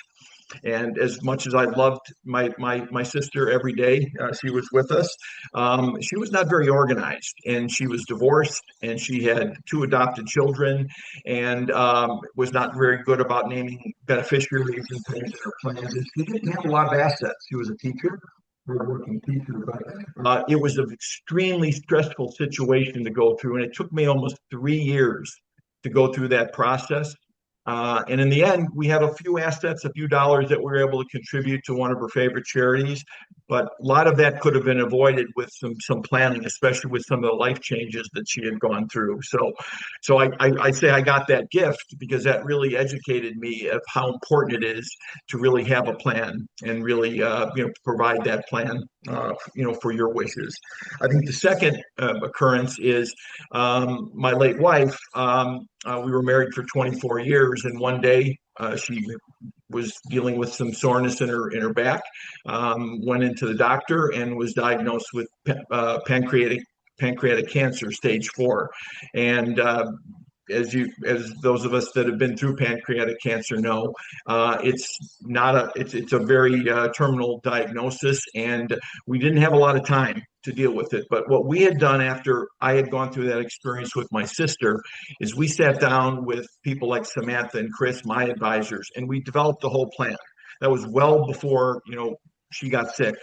And as much as I loved my sister every day she was with us, she was not very organized, and she was divorced, and she had two adopted children, and was not very good about naming beneficiaries and things in her plans. And she didn't have a lot of assets. She was a teacher. Working teacher, but it was an extremely stressful situation to go through, and it took me almost 3 years to go through that process. And in the end, we had a few assets, a few dollars that we were able to contribute to one of her favorite charities. But a lot of that could have been avoided with some planning, especially with some of the life changes that she had gone through. So I say I got that gift because that really educated me of how important it is to really have a plan and really provide that plan for your wishes. I think the second occurrence is my late wife. We were married for 24 years, and one day she was dealing with some soreness in her back. Went into the doctor and was diagnosed with pancreatic cancer, stage 4. And as those of us that have been through pancreatic cancer know, it's a very terminal diagnosis, and we didn't have a lot of time to deal with it. But what we had done after I had gone through that experience with my sister is we sat down with people like Samantha and Chris, my advisors, and we developed a whole plan. That was well before, she got sick.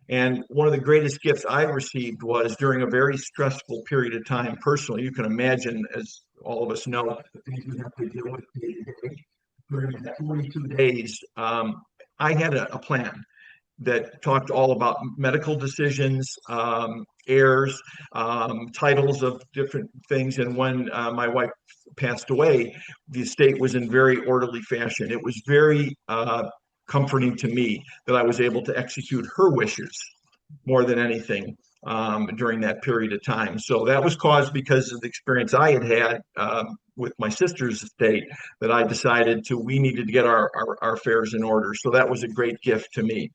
And one of the greatest gifts I received was during a very stressful period of time personally. You can imagine, as all of us know, the things we have to deal with day to day. During that 42 days, I had a plan that talked all about medical decisions, heirs, titles of different things. And when my wife passed away, the estate was in very orderly fashion. It was very comforting to me that I was able to execute her wishes more than anything during that period of time. So that was caused because of the experience I had had with my sister's estate, that I decided we needed to get our affairs in order. So that was a great gift to me.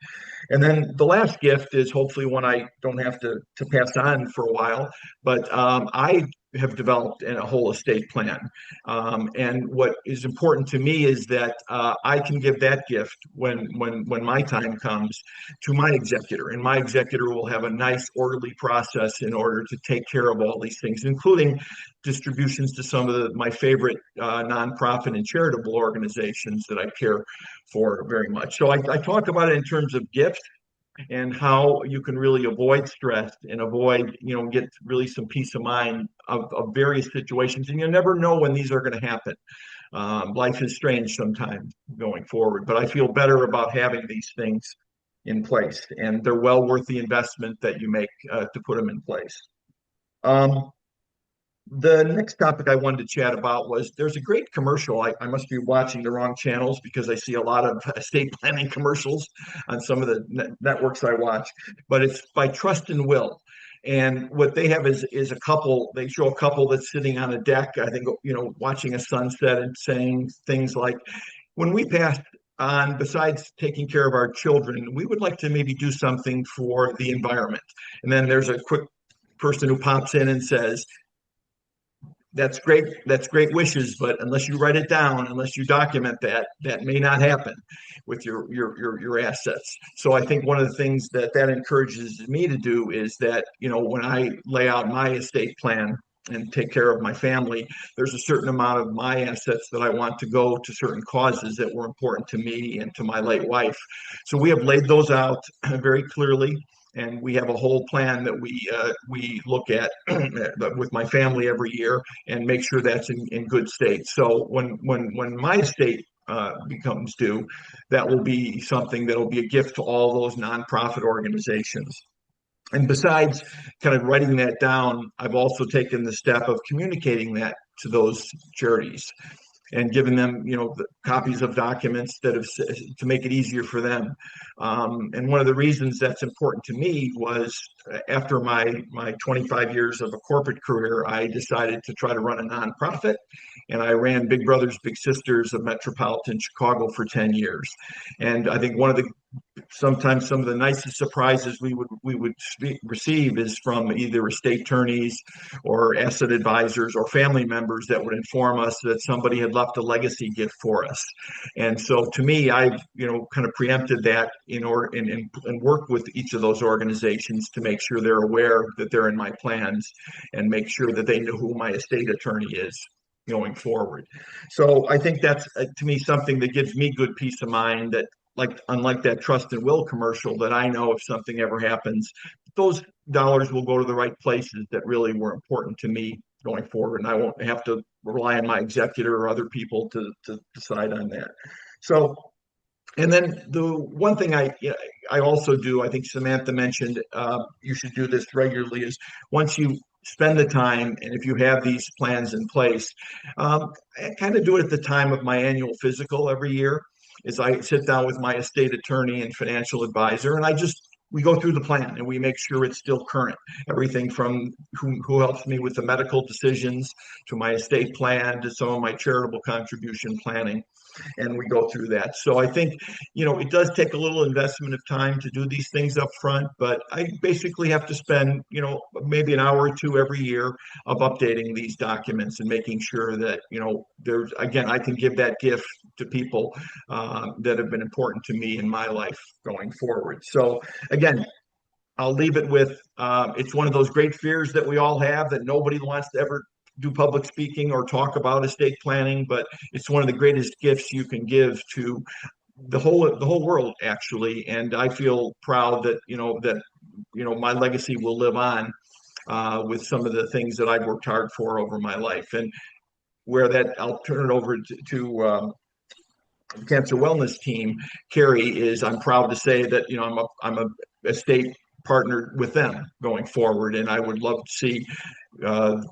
And then the last gift is hopefully one I don't have to pass on for a while, but I have developed a whole estate plan. And what is important to me is that I can give that gift when my time comes to my executor, and my executor will have a nice orderly process in order to take care of all these things, including distributions to some of my favorite nonprofit and charitable organizations that I care for very much. So I talk about it in terms of gifts and how you can really avoid stress and avoid, get really some peace of mind of various situations. And you never know when these are going to happen. Life is strange sometimes going forward, but I feel better about having these things in place, and they're well worth the investment that you make to put them in place. The next topic I wanted to chat about was there's a great commercial. I must be watching the wrong channels because I see a lot of estate planning commercials on some of the networks I watch, but it's by Trust and Will. And what they have is a couple. They show a couple that's sitting on a deck, I think, watching a sunset and saying things like, when we pass on, besides taking care of our children, we would like to maybe do something for the environment. And then there's a quick person who pops in and says, that's great. That's great wishes, but unless you write it down, unless you document that, that may not happen with your assets. So I think one of the things that encourages me to do is that, when I lay out my estate plan and take care of my family, there's a certain amount of my assets that I want to go to certain causes that were important to me and to my late wife. So we have laid those out very clearly. And we have a whole plan that we look at with my family every year and make sure that's in good state. So when my estate becomes due, that will be something that will be a gift to all those nonprofit organizations. And besides kind of writing that down, I've also taken the step of communicating that to those charities and giving them, the copies of documents to make it easier for them. And one of the reasons that's important to me was after my 25 years of a corporate career, I decided to try to run a nonprofit, and I ran Big Brothers Big Sisters of metropolitan Chicago for 10 years. And I think sometimes some of the nicest surprises we would receive is from either estate attorneys or asset advisors or family members that would inform us that somebody had left a legacy gift for us. And so to me, I've kind of preempted that in order and work with each of those organizations to make sure they're aware that they're in my plans and make sure that they know who my estate attorney is going forward. So I think that's to me something that gives me good peace of mind, that unlike that Trust and Will commercial, that I know if something ever happens, those dollars will go to the right places that really were important to me going forward. And I won't have to rely on my executor or other people to decide on that. So, and then the one thing I also do, I think Samantha mentioned, you should do this regularly, is once you spend the time, and if you have these plans in place, I kind of do it at the time of my annual physical every year. Is I sit down with my estate attorney and financial advisor, and we go through the plan and we make sure it's still current. Everything from who helps me with the medical decisions to my estate plan to some of my charitable contribution planning. and we go through that. So I think, it does take a little investment of time to do these things up front, but I basically have to spend, maybe an hour or two every year of updating these documents and making sure that, there's, again, I can give that gift to people that have been important to me in my life going forward. So again, I'll leave it with it's one of those great fears that we all have, that nobody wants to ever do public speaking or talk about estate planning, but it's one of the greatest gifts you can give to the whole world, actually. And I feel proud that my legacy will live on with some of the things that I've worked hard for over my life. And where that, I'll turn it over to Cancer Wellness team, Carrie, is I'm proud to say that I'm a estate partner with them going forward, and I would love to see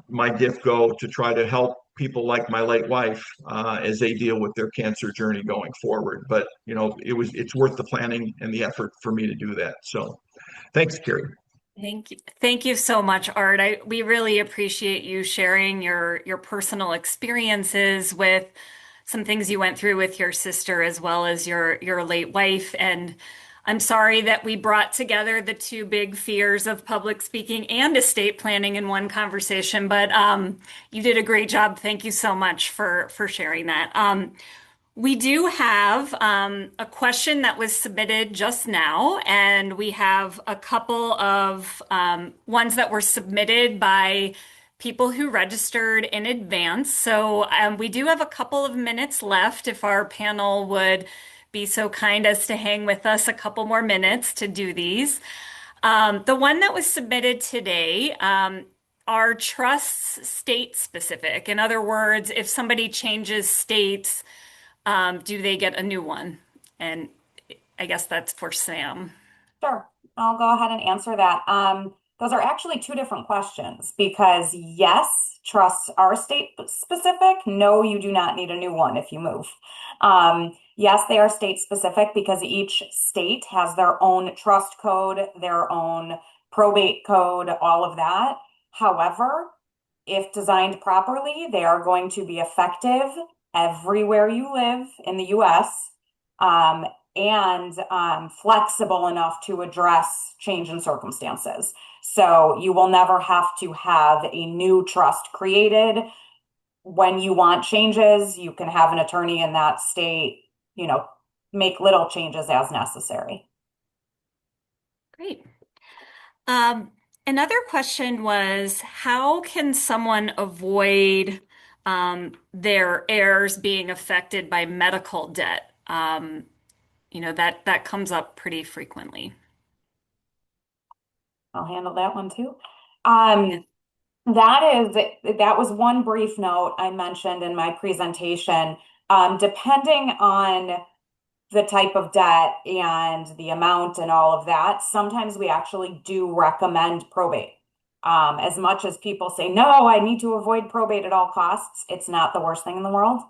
my gift go to try to help people like my late wife as they deal with their cancer journey going forward. But it's worth the planning and the effort for me to do that. So thanks, Carrie. Thank you. Thank you so much, Art. We really appreciate you sharing your personal experiences with some things you went through with your sister as well as your late wife. And I'm sorry that we brought together the two big fears of public speaking and estate planning in one conversation, but you did a great job. Thank you so much for sharing that. We do have a question that was submitted just now, and we have a couple of ones that were submitted by people who registered in advance. So we do have a couple of minutes left if our panel would be so kind as to hang with us a couple more minutes to do these. The one that was submitted today, are trusts state specific? In other words, if somebody changes states, do they get a new one? And I guess that's for Sam. Sure, I'll go ahead and answer that. Those are actually two different questions because yes, trusts are state specific. No, you do not need a new one if you move. Yes, they are state specific because each state has their own trust code, their own probate code, all of that. However, if designed properly, they are going to be effective everywhere you live in the US. And flexible enough to address change in circumstances. So you will never have to have a new trust created. When you want changes, you can have an attorney in that state, make little changes as necessary. Great. Another question was, how can someone avoid their heirs being affected by medical debt? That comes up pretty frequently. I'll handle that one too. Yeah. That was one brief note I mentioned in my presentation. Depending on the type of debt and the amount and all of that, sometimes we actually do recommend probate. As much as people say, no, I need to avoid probate at all costs, it's not the worst thing in the world,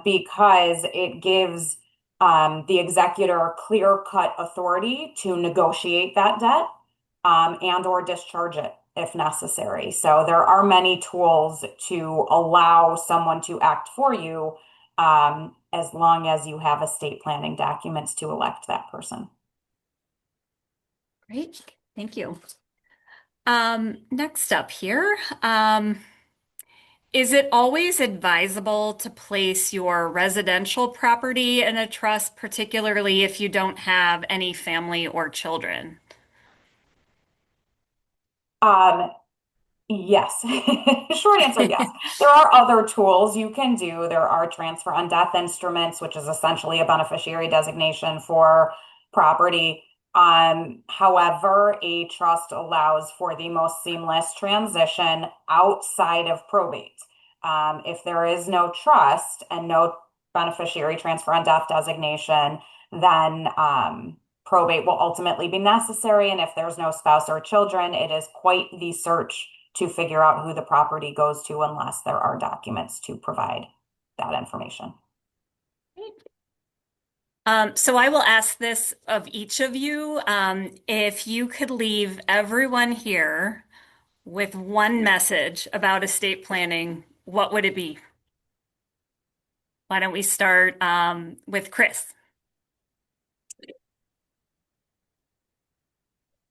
because it gives the executor clear-cut authority to negotiate that debt and or discharge it if necessary. So there are many tools to allow someone to act for you as long as you have estate planning documents to elect that person. Great. Thank you. Next up here, is it always advisable to place your residential property in a trust, particularly if you don't have any family or children? Yes. Short answer, yes. There are other tools you can do. There are transfer on death instruments, which is essentially a beneficiary designation for property. However, a trust allows for the most seamless transition outside of probate. If there is no trust and no beneficiary transfer on death designation, then probate will ultimately be necessary. And if there's no spouse or children, it is quite the search to figure out who the property goes to unless there are documents to provide that information. So I will ask this of each of you. If you could leave everyone here with one message about estate planning, what would it be? Why don't we start with Chris?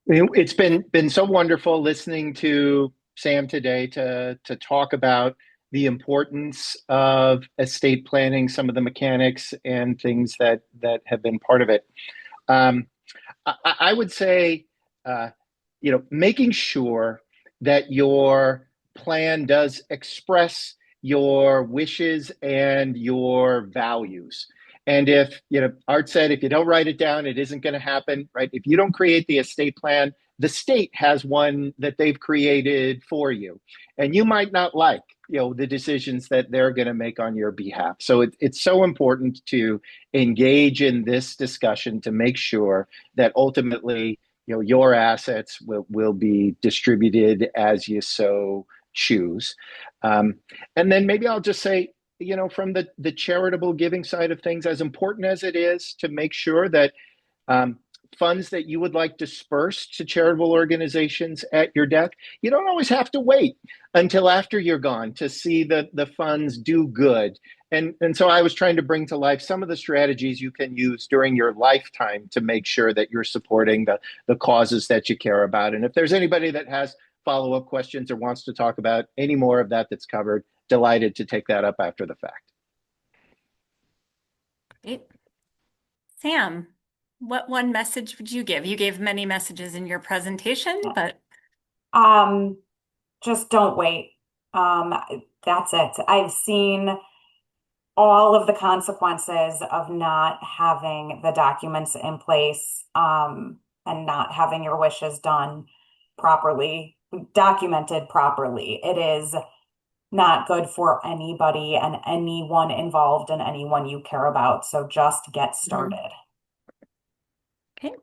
It's been so wonderful listening to Sam today to talk about the importance of estate planning, some of the mechanics and things that have been part of it. Um, I would say, uh, making sure that your plan does express your wishes and your values. And if, Art said, if you don't write it down, it isn't going to happen, right? If you don't create the estate plan, the state has one that they've created for you. And you might not like, the decisions that they're going to make on your behalf. So it's so important to engage in this discussion to make sure that ultimately your assets will be distributed as you so choose. um, and then maybe I'll just say, from the charitable giving side of things, as important as it is to make sure that um, funds that you would like dispersed to charitable organizations at your death, you don't always have to wait until after you're gone to see the funds do good. And so I was trying to bring to life some of the strategies you can use during your lifetime to make sure that you're supporting the causes that you care about. And if there's anybody that has follow-up questions or wants to talk about any more of that that's covered, delighted to take that up after the fact. Great. Sam, what one message would you give? You gave many messages in your presentation, but Um, just don't wait. Um, that's it. I've seen all of the consequences of not having the documents in place, and not having your wishes done properly, documented properly. It is not good for anybody and anyone involved and anyone you care about. So just get Mhm. started. Okay.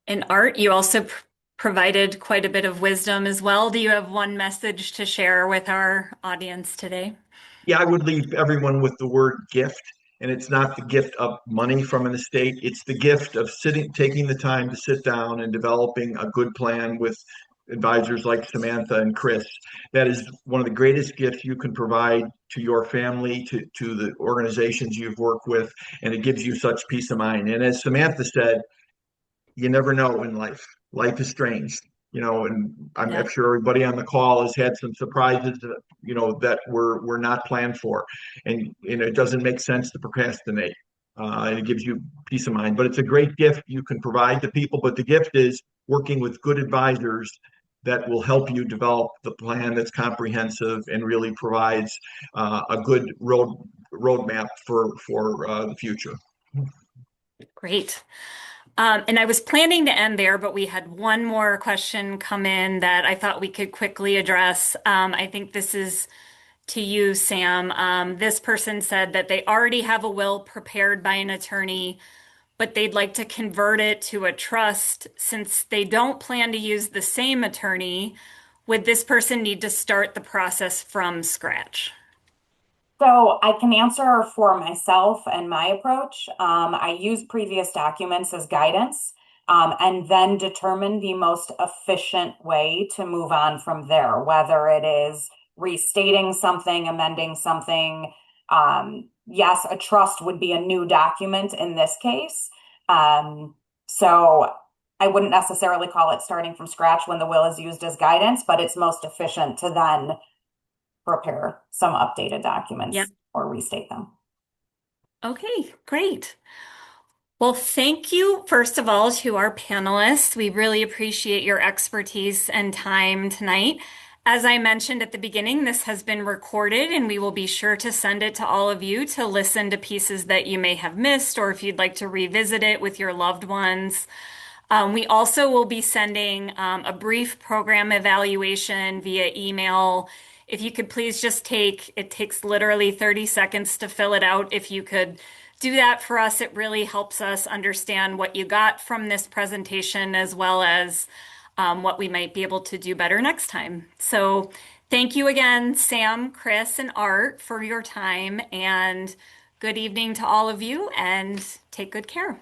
And Art, you also provided quite a bit of wisdom as well. Do you have one message to share with our audience today? Yeah, I would leave everyone with the word gift. And it's not the gift of money from an estate, it's the gift of taking the time to sit down and developing a good plan with advisors like Samantha and Chris. That is one of the greatest gifts you can provide to your family, to the organizations you've worked with, and it gives you such peace of mind. And as Samantha said, you never know in life. Life is strange, and I'm Yeah. sure everybody on the call has had some surprises, that were not planned for, and it doesn't make sense to procrastinate. And it gives you peace of mind. But it's a great gift you can provide to people. But the gift is working with good advisors that will help you develop the plan that's comprehensive and really provides a good roadmap for the future. Great. And I was planning to end there, but we had one more question come in that I thought we could quickly address. I think this is to you, Sam. This person said that they already have a will prepared by an attorney, but they'd like to convert it to a trust. Since they don't plan to use the same attorney, would this person need to start the process from scratch? So I can answer for myself and my approach. I use previous documents as guidance, and then determine the most efficient way to move on from there, whether it is restating something, amending something. Yes, a trust would be a new document in this case. So I wouldn't necessarily call it starting from scratch when the will is used as guidance, but it's most efficient to then prepare some updated Yeah. documents or restate them. Okay, great. Well, thank you, first of all, to our panelists. We really appreciate your expertise and time tonight. As I mentioned at the beginning, this has been recorded, and we will be sure to send it to all of you to listen to pieces that you may have missed, or if you'd like to revisit it with your loved ones. We also will be sending a brief program evaluation via email. If you could please just it takes literally 30 seconds to fill it out. If you could do that for us, it really helps us understand what you got from this presentation as well as what we might be able to do better next time. So thank you again, Sam, Chris, and Art, for your time, and good evening to all of you, and take good care.